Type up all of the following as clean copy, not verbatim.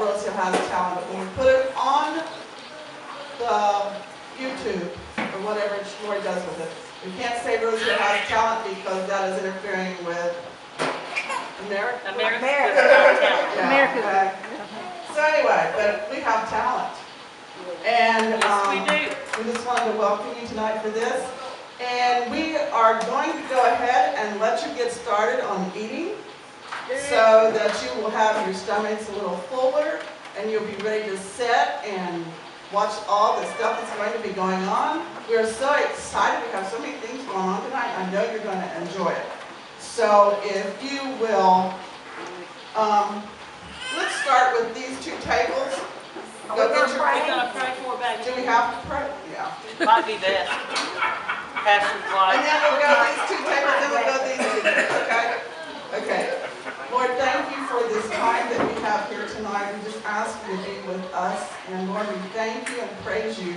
about Rosie Has Talent. When we put it on the YouTube, or whatever Lori does with it, we can't say Rosie Has Talent because that is interfering with America's talent. Okay. So anyway, but we have talent. And yes, we do. We just wanted to welcome you tonight for this. And we are going to go ahead and let you get started on eating so that you will have your stomachs a little fuller and you'll be ready to sit and watch all the stuff that's going to be going on. We're so excited. We have so many things going on tonight. I know you're going to enjoy it. So if you will, let's start with these two tables. We're going to pray for back. Do we have to pray? Yeah. Might be best. Pastor's wife. And then we'll go these two tables, then we'll go these two tables, okay? Okay. Lord, thank you for this time that we have here tonight. We just ask you to be with us. And Lord, we thank you and praise you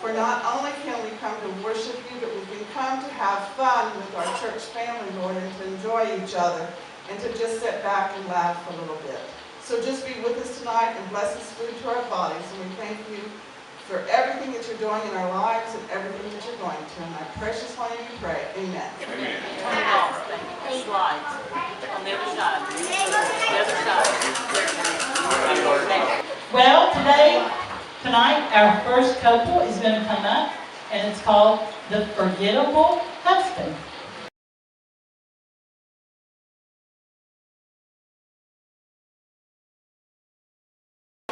for not only can we come to worship you, but we can come to have fun with our church family, Lord, and to enjoy each other and to just sit back and laugh a little bit. So just be with us tonight and bless this food to our bodies. And we thank you for everything that you're doing in our lives and everything that you're going to. In my precious name we pray. Amen. Amen. Slides on the other side. The other side. Well, tonight, our first couple is going to come up, and it's called The Forgettable Husband.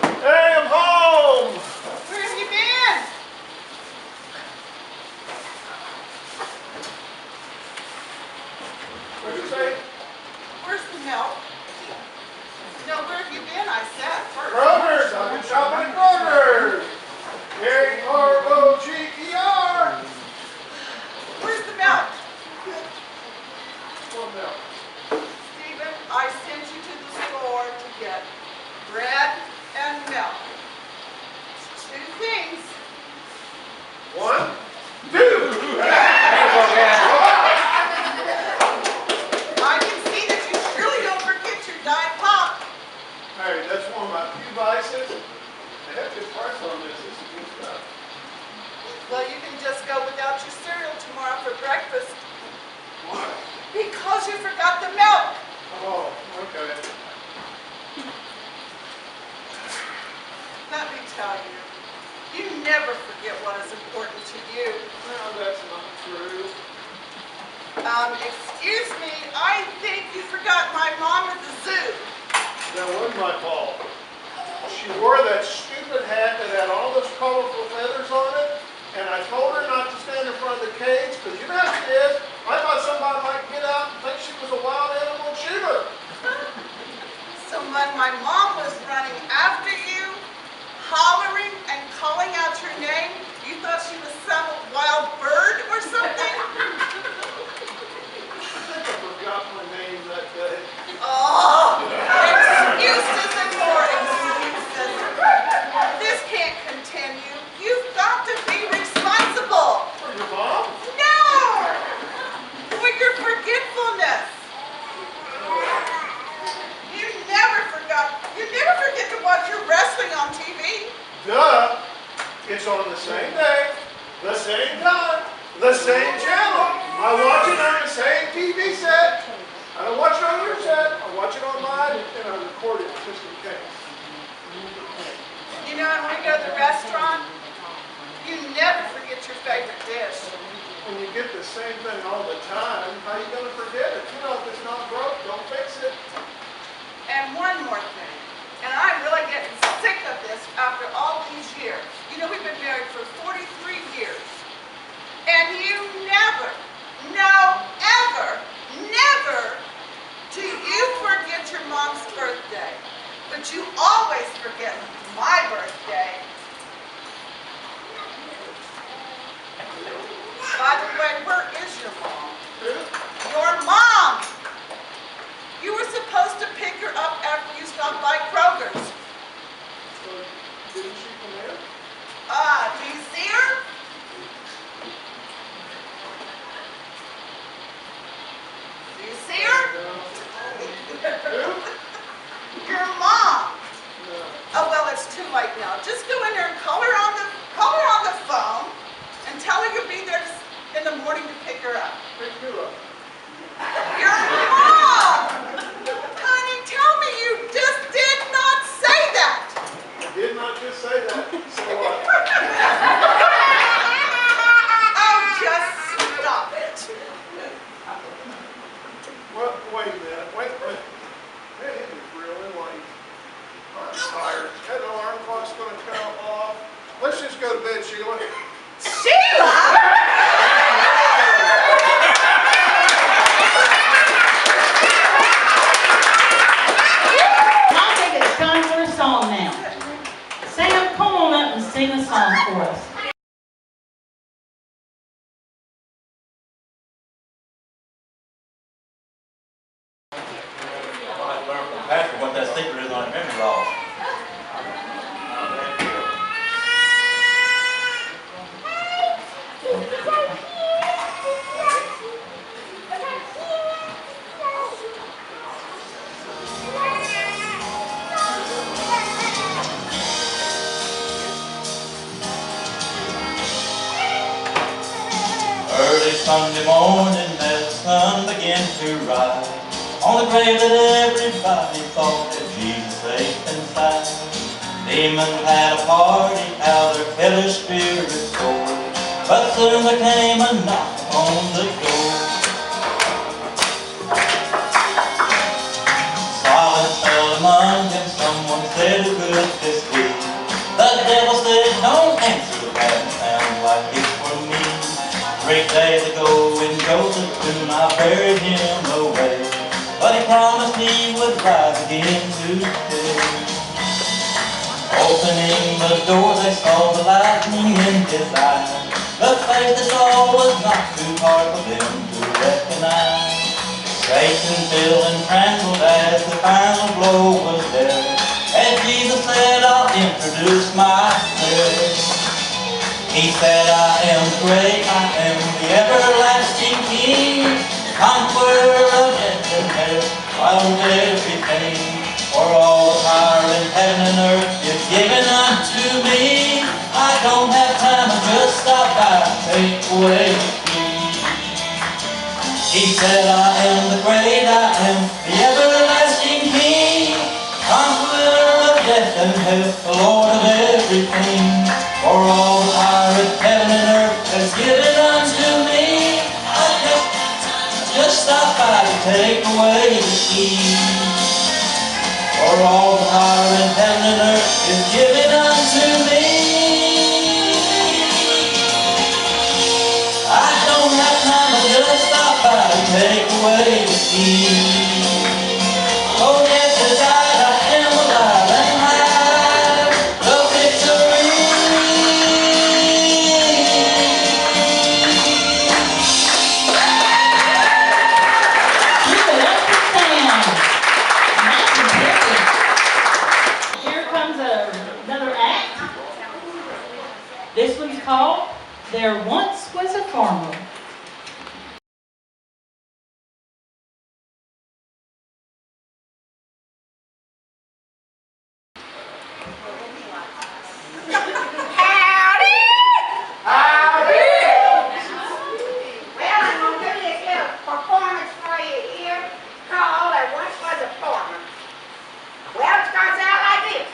Hey, I'm home! Where have you been? What'd you say? Where's the milk? No, where have you been? I said first. Kroger's! I've been shopping at Kroger's! Kroger! Where's the milk? What milk? Stephen, I sent you to the store to get bread and milk. Two things. 1, 2! I can see that you surely don't forget your Diet Pop. Hey, that's one of my few vices. They have good price on this. This is good stuff. Well, you can just go without your cereal tomorrow for breakfast Why? because you forgot the milk. Oh, okay. Let me tell you, you never forget what is important to you. No, that's not true. Excuse me, I think you forgot my mom at the zoo. That wasn't my fault. She wore that stupid hat that had all those colorful feathers on it, and I told her not to stand in front of the cage, because you know how she is. I thought somebody might get out and think she was a wild animal and shoot her. So when my mom was running after you, hollering and calling out your name, you thought she was some wild bird or something? I think I forgot my name that day. Oh, excuses and more excuses. This can't continue. You've got to be responsible. For your mom? No! For your forgetfulness. You never forget to watch your wrestling on TV. Duh. It's on the same day, the same time, the same channel. I watch it on the same TV set. I don't watch it on your set. I watch it on mine, and I record it just in case. You know, when we go to the restaurant, you never forget your favorite dish. When you get the same thing all the time, how are you going to forget it? You know, if it's not broke, don't fix it. And one more thing, and I'm really getting sick of this after all these years. You know, we've been married for 43 years. And you never, no, ever, never do you forget your mom's birthday. But you always forget my birthday. By the way, where is your mom? Who? Your mom! You were supposed to pick her up after you stopped by Kroger's. So, didn't she come here? Do you see her? Do you see her? Who? Your mom. No. too late now. Just go in there and call her on the phone and tell her you'll be there in the morning to pick her up. Pick who up? Your mom! Honey, tell me you just did not say that. I did not just say that. So what? Oh, just stop it. Well, wait a minute. Wait. Man, it is really late. I'm tired. That alarm clock's going to come off. Let's just go to bed, Sheila. Sheila! I think it's time for a song now. Sam, come on up and sing a song for us. I learned from Pastor what that secret is on memory loss. Early Sunday morning as the sun began to rise, on the grave that everybody thought that Jesus lay inside. Demons had a party, how their hellish spirits soared, but soon there came a knock on the door. Silence fell among them, someone said, who could this be? The devil said, don't answer that, sound like it's for me. 3 days ago in Joseph's tomb I buried him away, but he promised he would rise again today. Opening the door they saw the lightning in his eyes. The face they saw was not too hard for them to recognize. Satan fell and trembled as the final blow was dealt, and Jesus said, I'll introduce myself. He said, I am the great, I am the everlasting King, conqueror of death and hell, I own everything. For all the power in heaven and earth is given unto me. I don't have time, I just stop by and take away the key. He said, I am the great, I am the everlasting King, conqueror of death and hell, the Lord of everything. For all the power in heaven and earth is given unto me. I just stop by to take away the key. For all the power in heaven and earth is given unto me. I don't have time to just stop by to take away the key. Oh, yes, I died, I am alive and have the victory. Keep it up and down. Nice and pretty. Here comes another act. This one's called There Once Was a Farmer. Well, I'm going to do this little performance for you here called There Once Was a Farmer. Well, it starts out like this.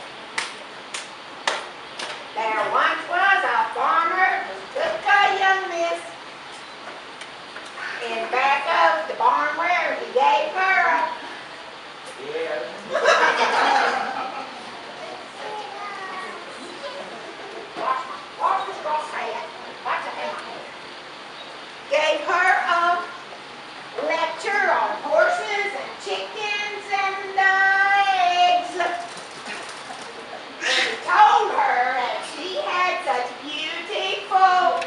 There once was a farmer who took a young miss in back of the barn where he gave her a... Watch the straw hat. Watch it in my hand. Gave her a lecture on horses and chickens and eggs. And he told her that she had such beautiful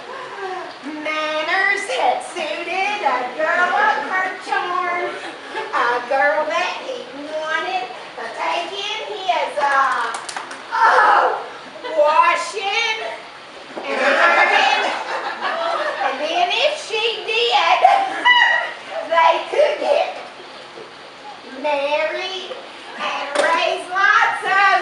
manners that suited a girl of her charm. A girl that he wanted to take in his, washing and ironing. And then if she did, they could get married and raise lots of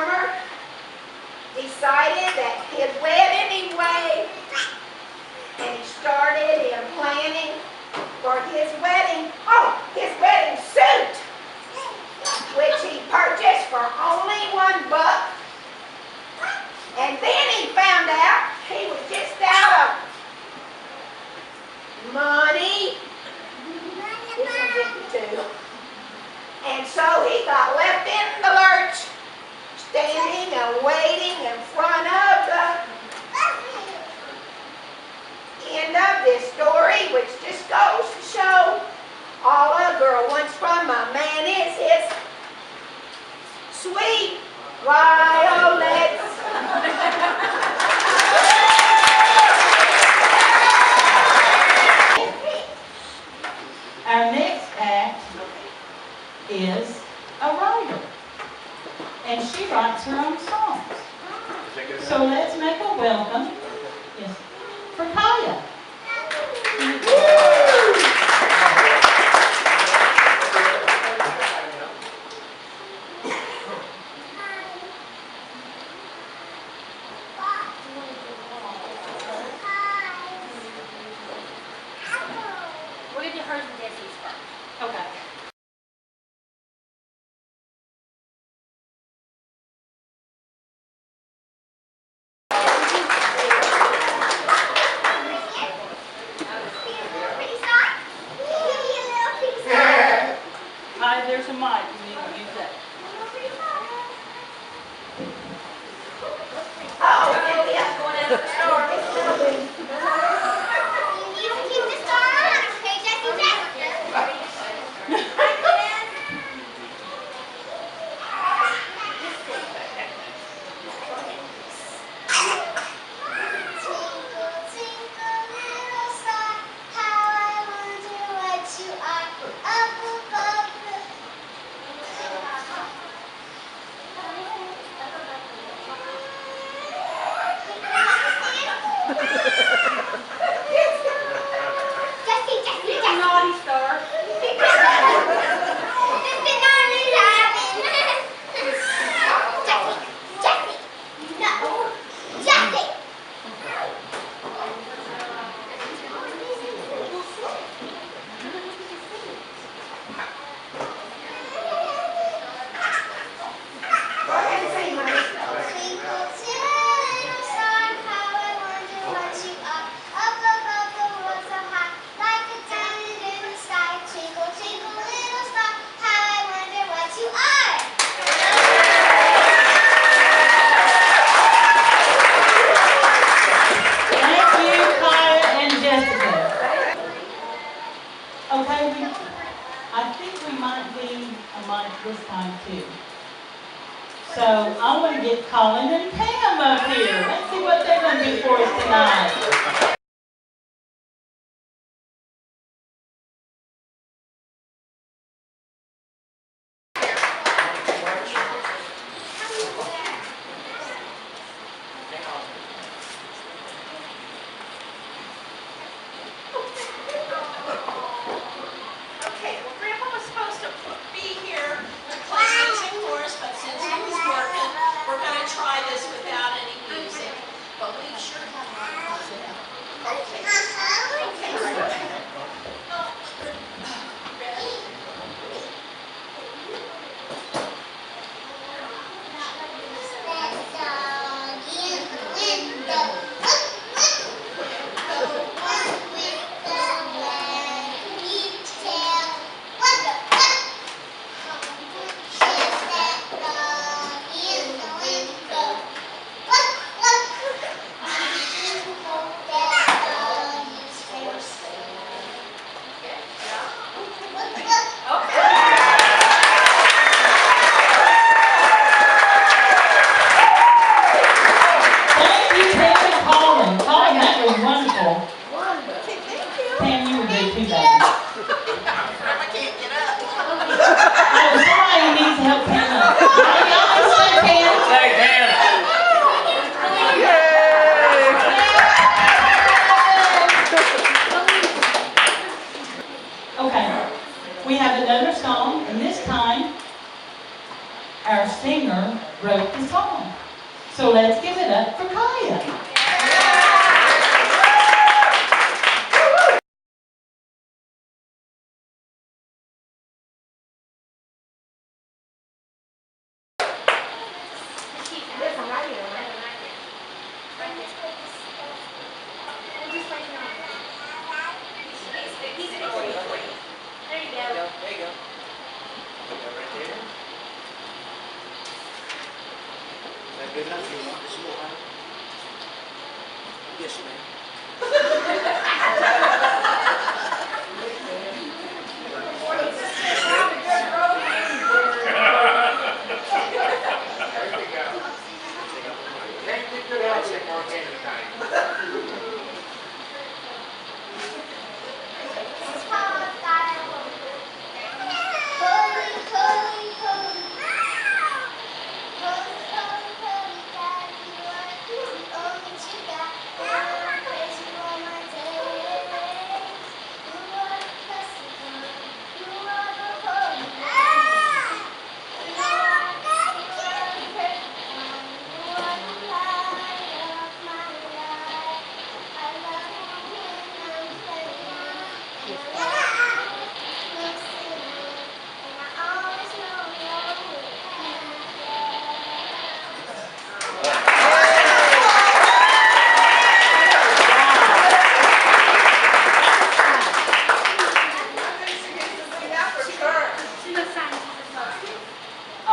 farmer decided that he'd wed anyway, and he started in planning for his wedding, his wedding suit, which he purchased for only $1. And then he found out he was just out of money. This one's empty too. And so he got left in the lurch, standing and waiting in front of the end of this story, which just goes to show all a girl wants from a man is his sweet violets. Our next act is a writer, and she writes her own songs. So let's make a welcome for Kaya. We're going to do hers and Desi's first. Okay. Hi, there's a mic. You need to use that. Naughty star. Okay, I think we might need a mic this time too. So I want to get Colin and Pam up here. Let's see what they're going to do for us tonight. Try this without any music, but we sure have a lot of fun. wrote the song. So let's give it up for Kaya. Listen, right here, right here. Right here. We'll just wait now. He's in for you. There you go. There you go. Right there. Is that good enough? You want some more? Yes, ma'am. Can't get good out there, Mark, anytime.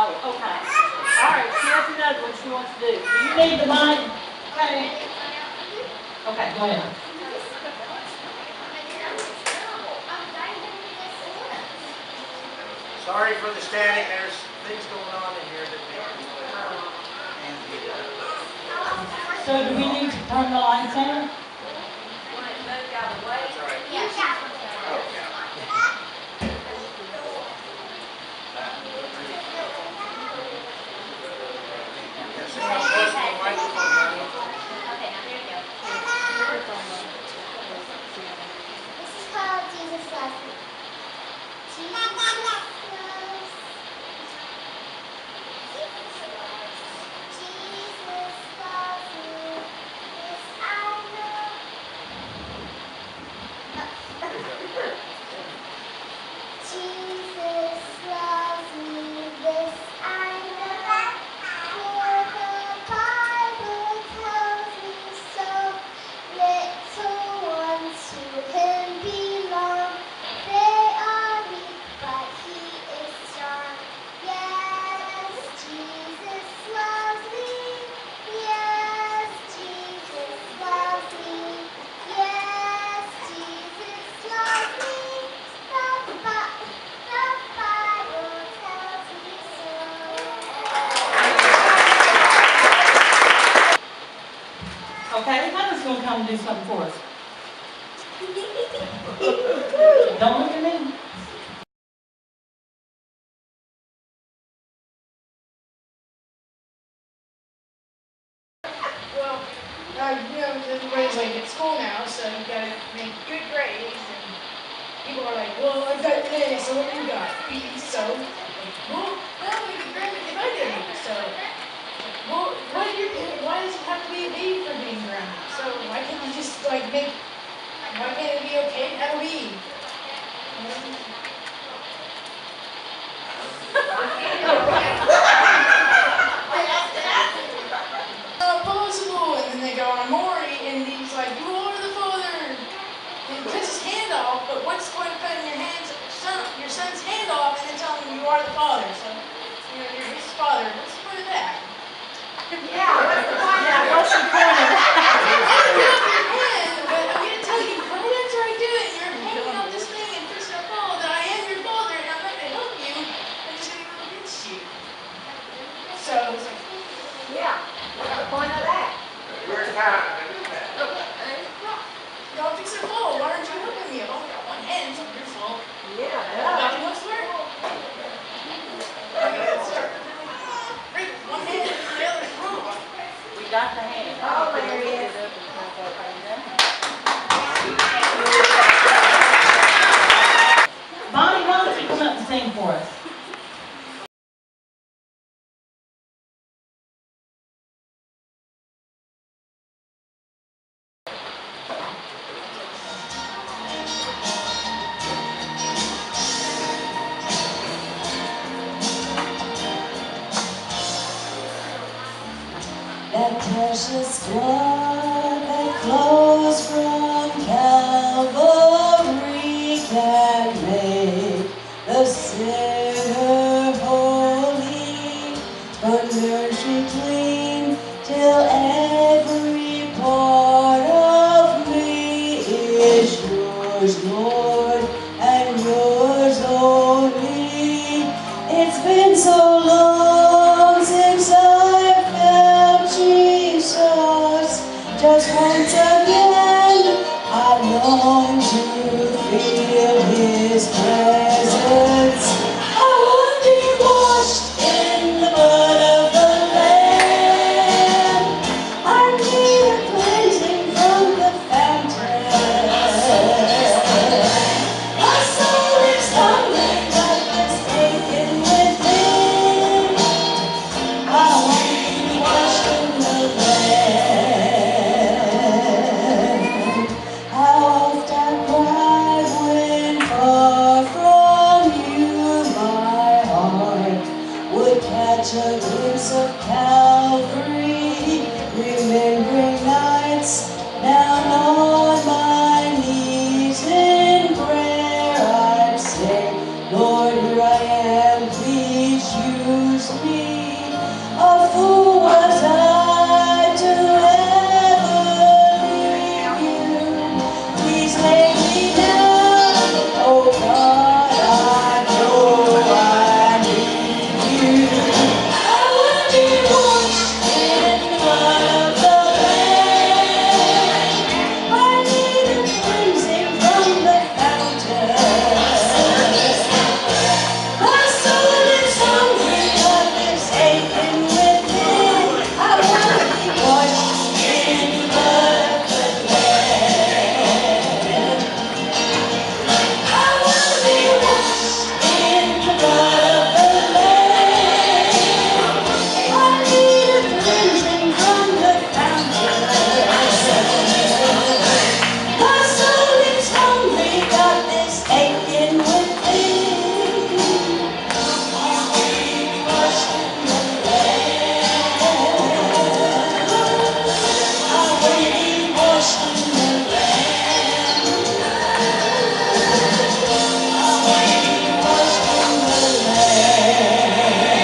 Oh, okay. All right, she has another one she wants to do. Do you need the mic? Okay. Okay, go ahead. Sorry for the static. There's things going on in here that make me So do we need to turn the lights on? That's all right. Sing out close to the microphone, honey. Okay, now there you go. This is called Jesus Loves Me. Jesus loves me. Jesus loves me. This I know. Jesus loves me. This I know. For the Bible tells me so. Little ones to him belong. They are weak, but he is strong. Yes, Jesus loves me. Yes, Jesus loves me. Yes, Jesus loves me. The Bible tells me so. Okay, Hannah's gonna come do something for us. Don't look at me. Well, everybody's like at school now, so you gotta make good grades. And people are like, well, I got this, so what do you got? B's, so, like, well, we can grade if I get a B. So, well, why does it have to be a B for being grounded? So, why can't I just, why can't it be okay to have a B? Possible, and then they go on Maury, and he's like, you are the father. And he cuts his hand off, but what's the point of cutting your son's hand off and then telling him you are the father? So, you're his father. What's the point of that? Yeah, what's the point? Yeah, what's the point of that? But I'm gonna tell you, right after I do it, you're hanging up this thing and fixing to fall that I am your father and I'm not gonna help you. I'm just gonna go against you. So it's like, Yeah, what's the point of that? We're kind. y'all fix it fall. Why aren't you helping me? I've only got one hand, so it's your fault. Yeah, Back in elsewhere? Great, one hand and the other's wrong. We got the hand. Oh, there he is. Bonnie, why don't you come up and sing for us? That precious blood that flows from Calvary can make the sinner holy, purge me clean till every part of me is yours, Lord, and yours only. It's been so long since I felt Jesus. Just once again, I long to feel His presence. I want to be washed in the blood of the Lamb. I need a cleansing from the fountain. My soul is hungry, but it's aching within. I want to be washed in the Lamb. How oft I cried when far from you, my heart would catch a glimpse of Calvary, remembering nights down on my knees in prayer. I'd say, Lord, here I am, please use me. A fool was I to ever leave you. Please lay me down, oh God, I know I need you. I want to be washed in the blood of the Lamb. I need a cleansing from the fountain. My soul is hungry, but it's aching within. I want to be washed in the blood of the Lamb. I want to be washed in the blood of the Lamb. I need a cleansing from the fountain. My soul is hungry, got this aching within. I want to be washed in the Lamb. I want to be washed in the Lamb. I want to be washed in the Amen.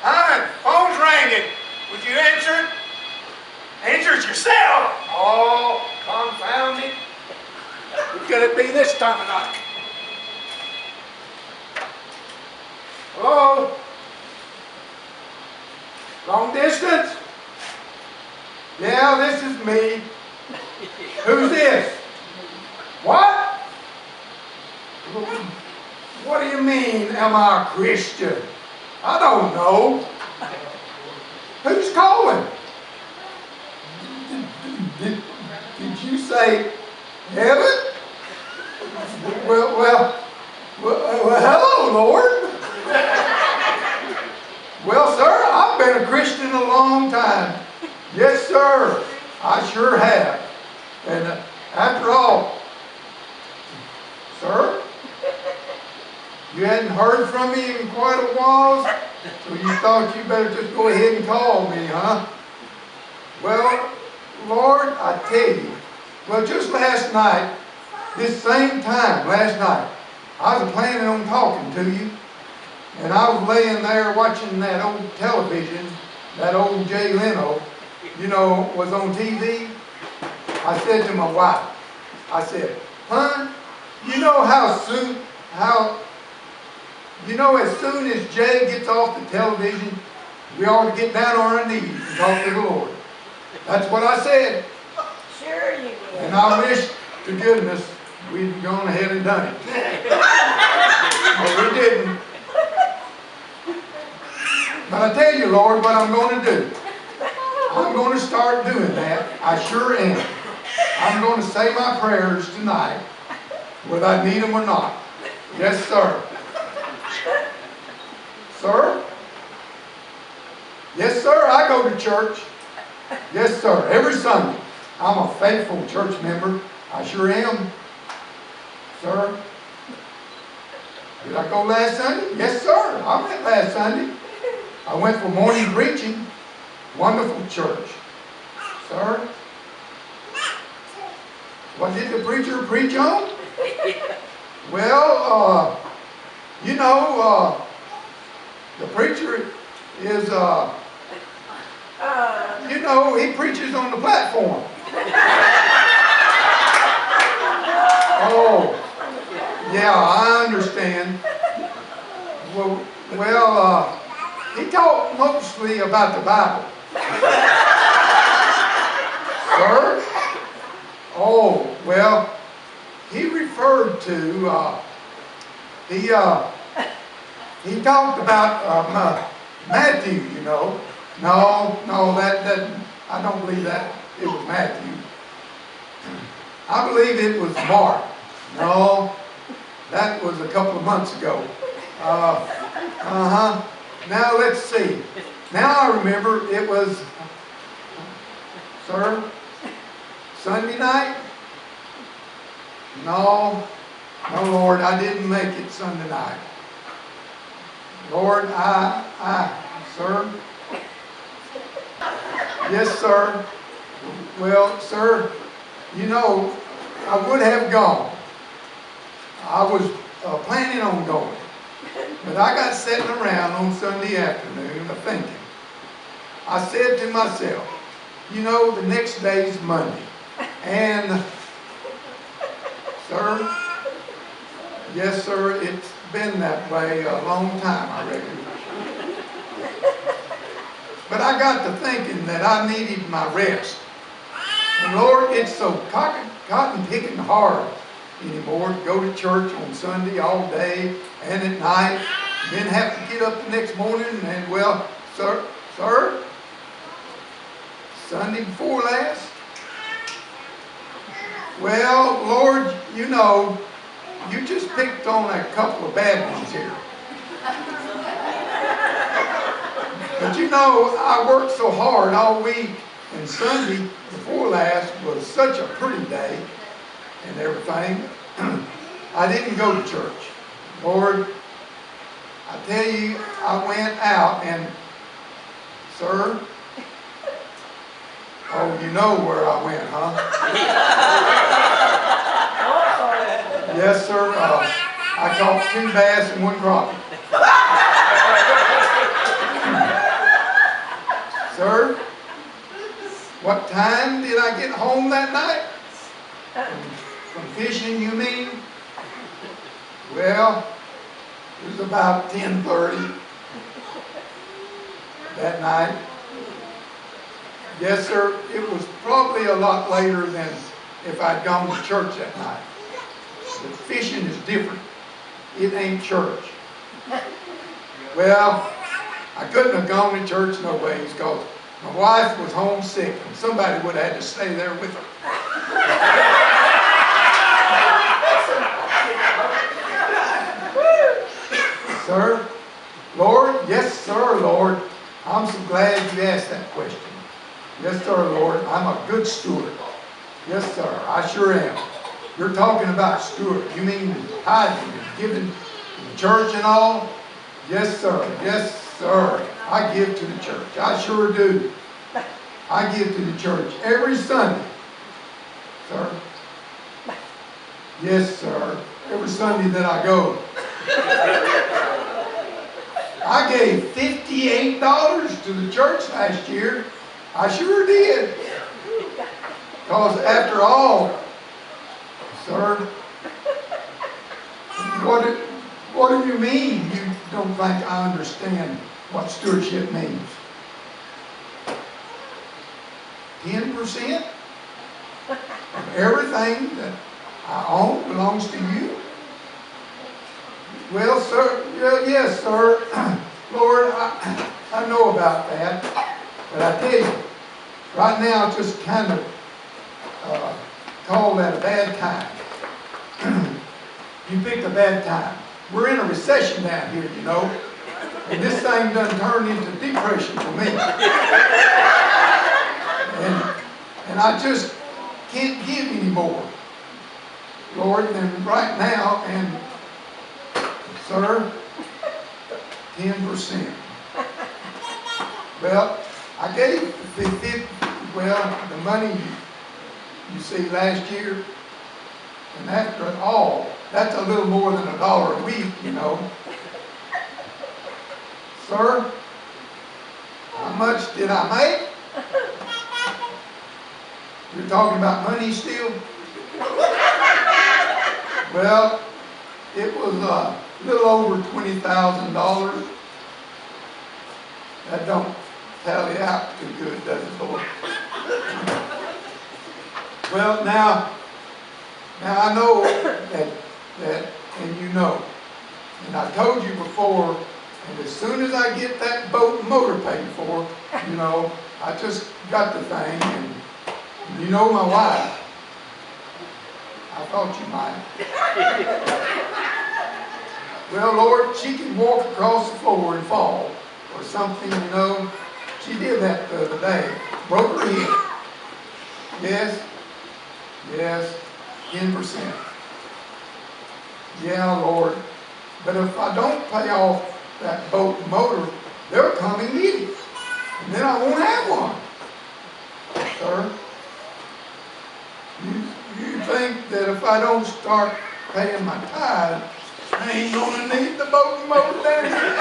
Hi, phone's ringing. Would you answer it? Answer it yourself. Oh, confound it. Who could it be this time of night? Hello? Long distance? Yeah, this is me. Who's this? What? What do you mean, am I a Christian? I don't know. Who's calling? Did you say heaven? Well, hello, Lord. Well, sir, I've been a Christian a long time. Yes, sir, I sure have. And after all, sir, you hadn't heard from me in quite a while, so you thought you better just go ahead and call me, huh? Well, Lord, I tell you, well, just last night, this same time last night, I was planning on talking to you, and I was laying there watching that old television, that old Jay Leno, you know, was on TV. I said to my wife, I said, "Hon, you know as soon as Jay gets off the television, we ought to get down on our knees and talk to the Lord." That's what I said. Sure you did. And I wish to goodness we'd gone ahead and done it. But we didn't. But I tell you, Lord, what I'm going to do. I'm going to start doing that. I sure am. I'm going to say my prayers tonight, whether I need them or not. Yes, sir. Sir? Yes, sir, I go to church. Yes, sir, every Sunday. I'm a faithful church member. I sure am. Sir, did I go last Sunday? Yes, sir, I went last Sunday. I went for morning preaching. Wonderful church. Sir, what did the preacher preach on? Well, you know, the preacher is, you know, he preaches on the platform. Oh, yeah, I understand. Well, he talked mostly about the Bible. Sir? Oh, well, he referred to, he talked about Matthew, you know. No, that I don't believe that it was Matthew. I believe it was Mark. No, that was a couple of months ago. Now let's see. Now I remember it was, sir, Sunday night? No, Lord, I didn't make it Sunday night. Lord, sir. Yes, sir. Well, sir, you know, I would have gone. I was planning on going. But I got sitting around on Sunday afternoon thinking. I said to myself, you know, the next day's Monday. And, sir, yes, sir, it's been that way a long time, I reckon. But I got to thinking that I needed my rest. And Lord, it's so cotton picking hard anymore to go to church on Sunday all day and at night, and then have to get up the next morning and, well, sir, Sunday before last? Well, Lord, you know, you just picked on a couple of bad ones here. But you know, I worked so hard all week, and Sunday before last was such a pretty day and everything. I didn't go to church. Lord, I tell you, I went out and, sir, oh, you know where I went, huh? Yes, sir. I caught 2 bass and 1 crappie. Sir, what time did I get home that night? From fishing, you mean? Well, it was about 10:30 that night. Yes, sir, it was probably a lot later than if I'd gone to church that night. But fishing is different. It ain't church. Well, I couldn't have gone to church no ways because my wife was homesick and somebody would have had to stay there with her. Sir, Lord, yes, sir, Lord. I'm so glad you asked that question. Yes, sir, Lord. I'm a good steward. Yes, sir, I sure am. You're talking about steward. You mean tithing and giving to the church and all? Yes, sir. Yes, sir. I give to the church. I sure do. I give to the church every Sunday. Sir? Yes, sir. Every Sunday that I go. I gave $58 to the church last year. I sure did. Because after all, sir, what do you mean you don't think I understand what stewardship means? 10% of everything that I own belongs to you? Well, sir, yes, sir. Lord, I know about that. But I tell you, right now, I just kind of call that a bad time. You picked a bad time. We're in a recession down here, you know. And this thing done turned into depression for me. And I just can't give anymore. Lord, and right now, and sir, 10%. Well, I gave the money you see last year, and after it all, that's a little more than $1 a week, you know. Sir, how much did I make? You're talking about money still? Well, it was a little over $20,000. That don't tally out too good, does it, Lord? Well, now I know that, and you know, and I told you before, and as soon as I get that boat and motor paid for, you know, I just got the thing, and you know my wife. I thought you might. Well, Lord, she can walk across the floor and fall or something, you know. She did that the other day. Broke her head. Yes, 10%. Yeah, Lord. But if I don't pay off that boat and motor, they'll come and get it. And then I won't have one. Sir, you think that if I don't start paying my tithe, I ain't gonna need the boat and motor down here?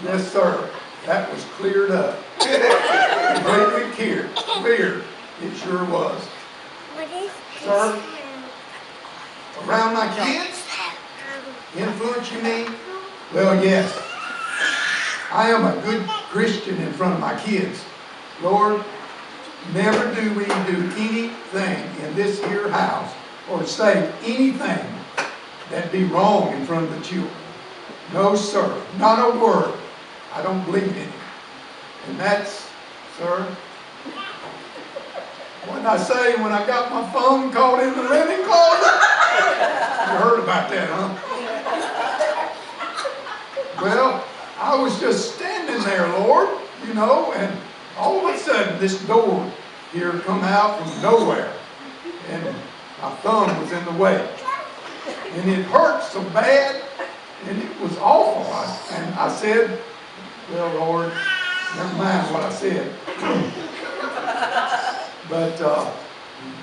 Yes, sir. That was cleared up. Completely clear. It sure was. What is Sir, around my kids? Influence, you mean? Well, yes. I am a good Christian in front of my kids. Lord, never do we do anything in this here house or say anything that'd be wrong in front of the children. No, sir. Not a word. I don't believe in it. And that's, sir, what I say when I got my phone called in the linen closet. You heard about that, huh? Well, I was just standing there, Lord, you know, and all of a sudden this door here come out from nowhere, and my thumb was in the way, and it hurt so bad, and it was awful. And I said, well, Lord, never mind what I said. But,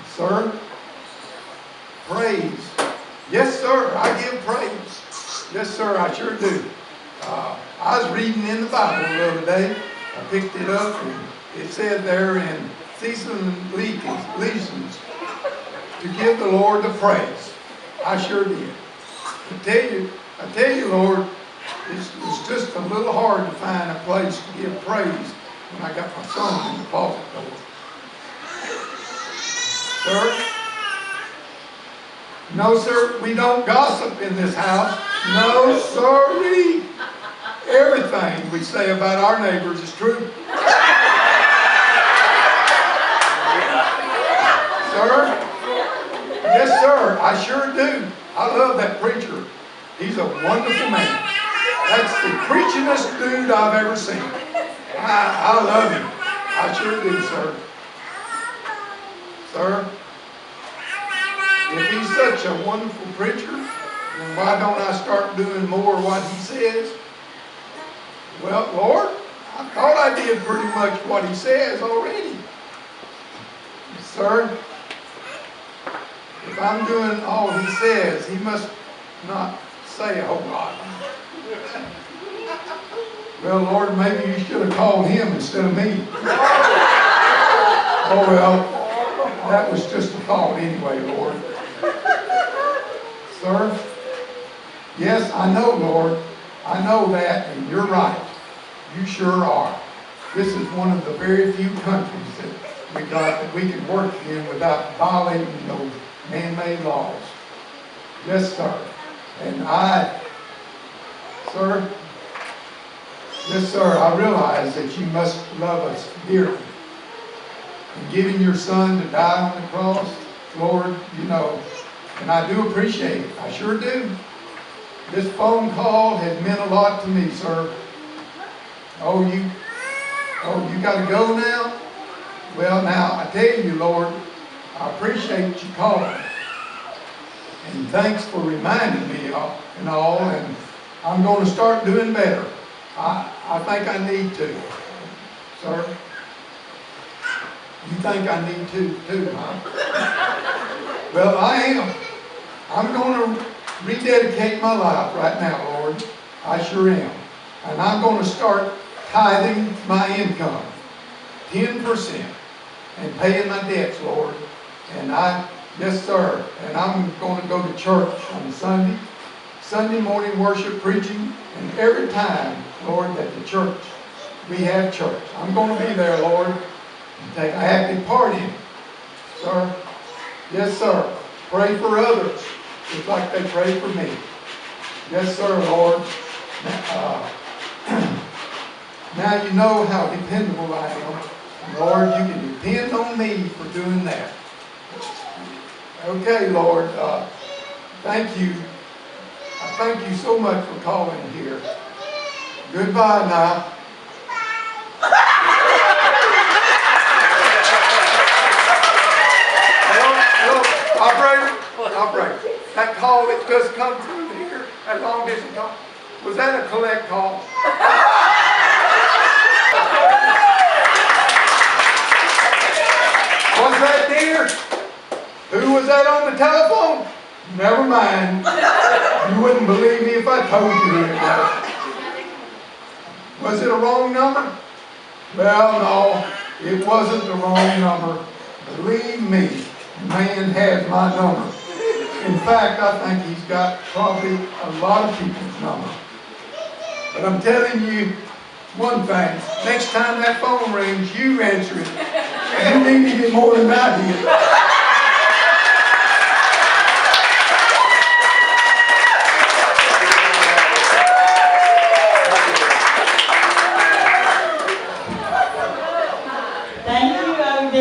sir, praise. Yes, sir, I give praise. Yes, sir, I sure do. I was reading in the Bible the other day. I picked it up, and it said there in Ecclesiastes to give the Lord the praise. I sure did. I tell you, Lord, it's just a little hard to find a place to give praise when I got my son in the closet door. Sir? No, sir, we don't gossip in this house. No, sorry. Everything we say about our neighbors is true. Sir? Yes, sir, I sure do. I love that preacher. He's a wonderful man. That's the preachingest dude I've ever seen. I love him. I sure do, sir. Sir, if he's such a wonderful preacher, then why don't I start doing more of what he says? Well, Lord, I thought I did pretty much what he says already. Sir, if I'm doing all he says, he must not say a whole lot. Well, Lord, maybe you should have called him instead of me. Oh, well, that was just a thought anyway, Lord. Sir, yes, I know, Lord. I know that, and you're right. You sure are. This is one of the very few countries that we got that we can work in without violating those man-made laws. Yes, sir. And sir, yes, sir, I realize that you must love us dearly. And giving your son to die on the cross, Lord, you know, and I do appreciate it. I sure do. This phone call has meant a lot to me, sir. Oh, you got to go now? Well, now, I tell you, Lord, I appreciate you calling. And thanks for reminding me and all, and I'm going to start doing better. I think I need to. Sir? You think I need to too, huh? Well, I am. I'm going to rededicate my life right now, Lord. I sure am. And I'm going to start tithing my income, 10%, and paying my debts, Lord. And yes, sir. And I'm going to go to church on Sunday morning worship, preaching, and every time, Lord, that we have church. I'm going to be there, Lord, and take an active part in it. Sir? Yes, sir. Pray for others, just like they pray for me. Yes, sir, Lord. Now you know how dependable I am. And Lord, you can depend on me for doing that. Okay, Lord. Thank you. I thank you so much for calling here. Goodbye now. Operator, that call that just come through here, that long distance call, was that a collect call? Was that dear? Who was that on the telephone? Never mind. You wouldn't believe me if I told you who it was. Was it a wrong number? Well, no, it wasn't the wrong number. Believe me, the man has my number. In fact, I think he's got probably a lot of people's number. But I'm telling you one thing, next time that phone rings, you answer it. You needed it more than I did. Thank you, OD.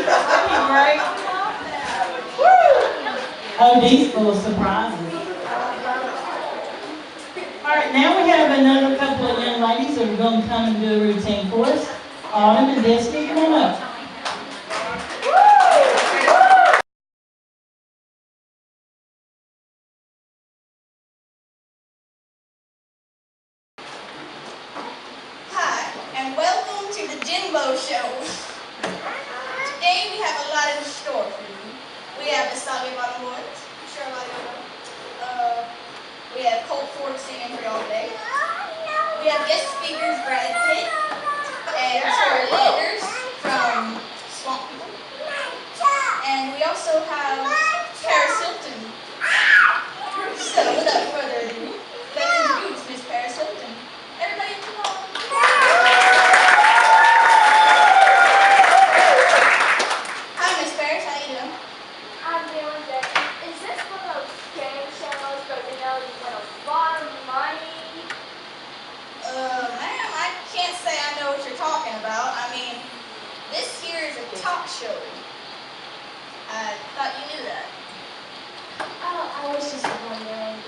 That'd be great. OD's full of surprises. All right, now we have another couple of young ladies that are going to come and do a routine for us. Autumn and Destiny, come on up. Hi, and welcome to the Jimbo Show. Today we have a lot in store for you. We have the Soggy Bottom Boys. I'm sure a lot of you know. We have Colt Ford singing for y'all today. We have guest speakers Brad Pitt and Terry Landers from Swamp People. And we also have Paris Hilton. So without further ado, let's introduce Miss Paris Hilton. Everybody come on. Hi Miss Paris, how you doing? I'm doing good. Is this one of those game shows where you know you win a lot of money? Ma'am, I can't say I know what you're talking about. I mean, this here is a talk show. I thought you knew that. Oh, I was just wondering,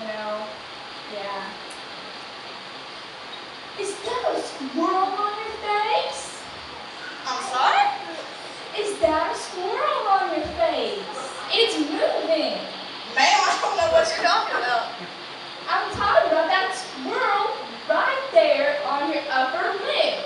yeah. Is that a squirrel on your face? I'm sorry? Is that a squirrel on your face? It's moving. Ma'am, I don't know what you're talking about. I'm talking about that squirrel right there on your upper lip.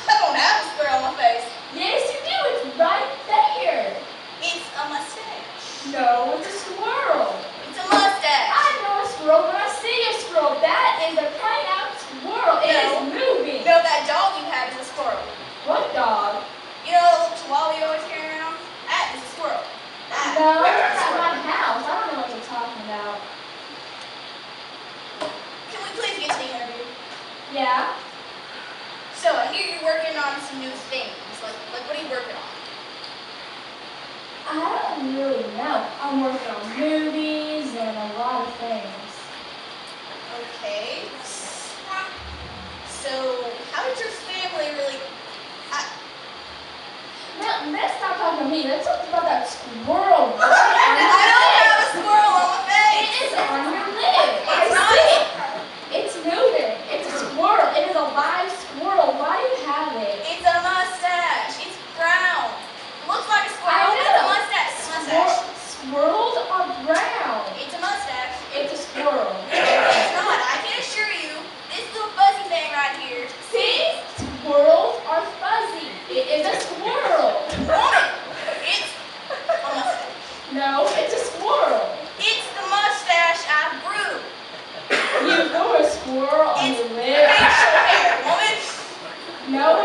I don't have a squirrel on my face. Yes, you do. It's right there. It's a mustache. No, it's a squirrel. It's a mustache. I know a squirrel when I see a squirrel. That is a cut-out squirrel. It is moving. No, that dog you have is a squirrel. What dog? You know the little chihuahua you always carry around? That is a squirrel. No, it's at my house. I don't know what you're talking about. Can we please get to the interview? Yeah? So, I hear you're working on some new things. Like what are you working on? I don't really know. I'm working on movies and a lot of things. Okay. So, how did your family really... Now, let's stop talking to me. Let's talk about that squirrel. I don't have a squirrel on my face. It is on your lip. It's not. No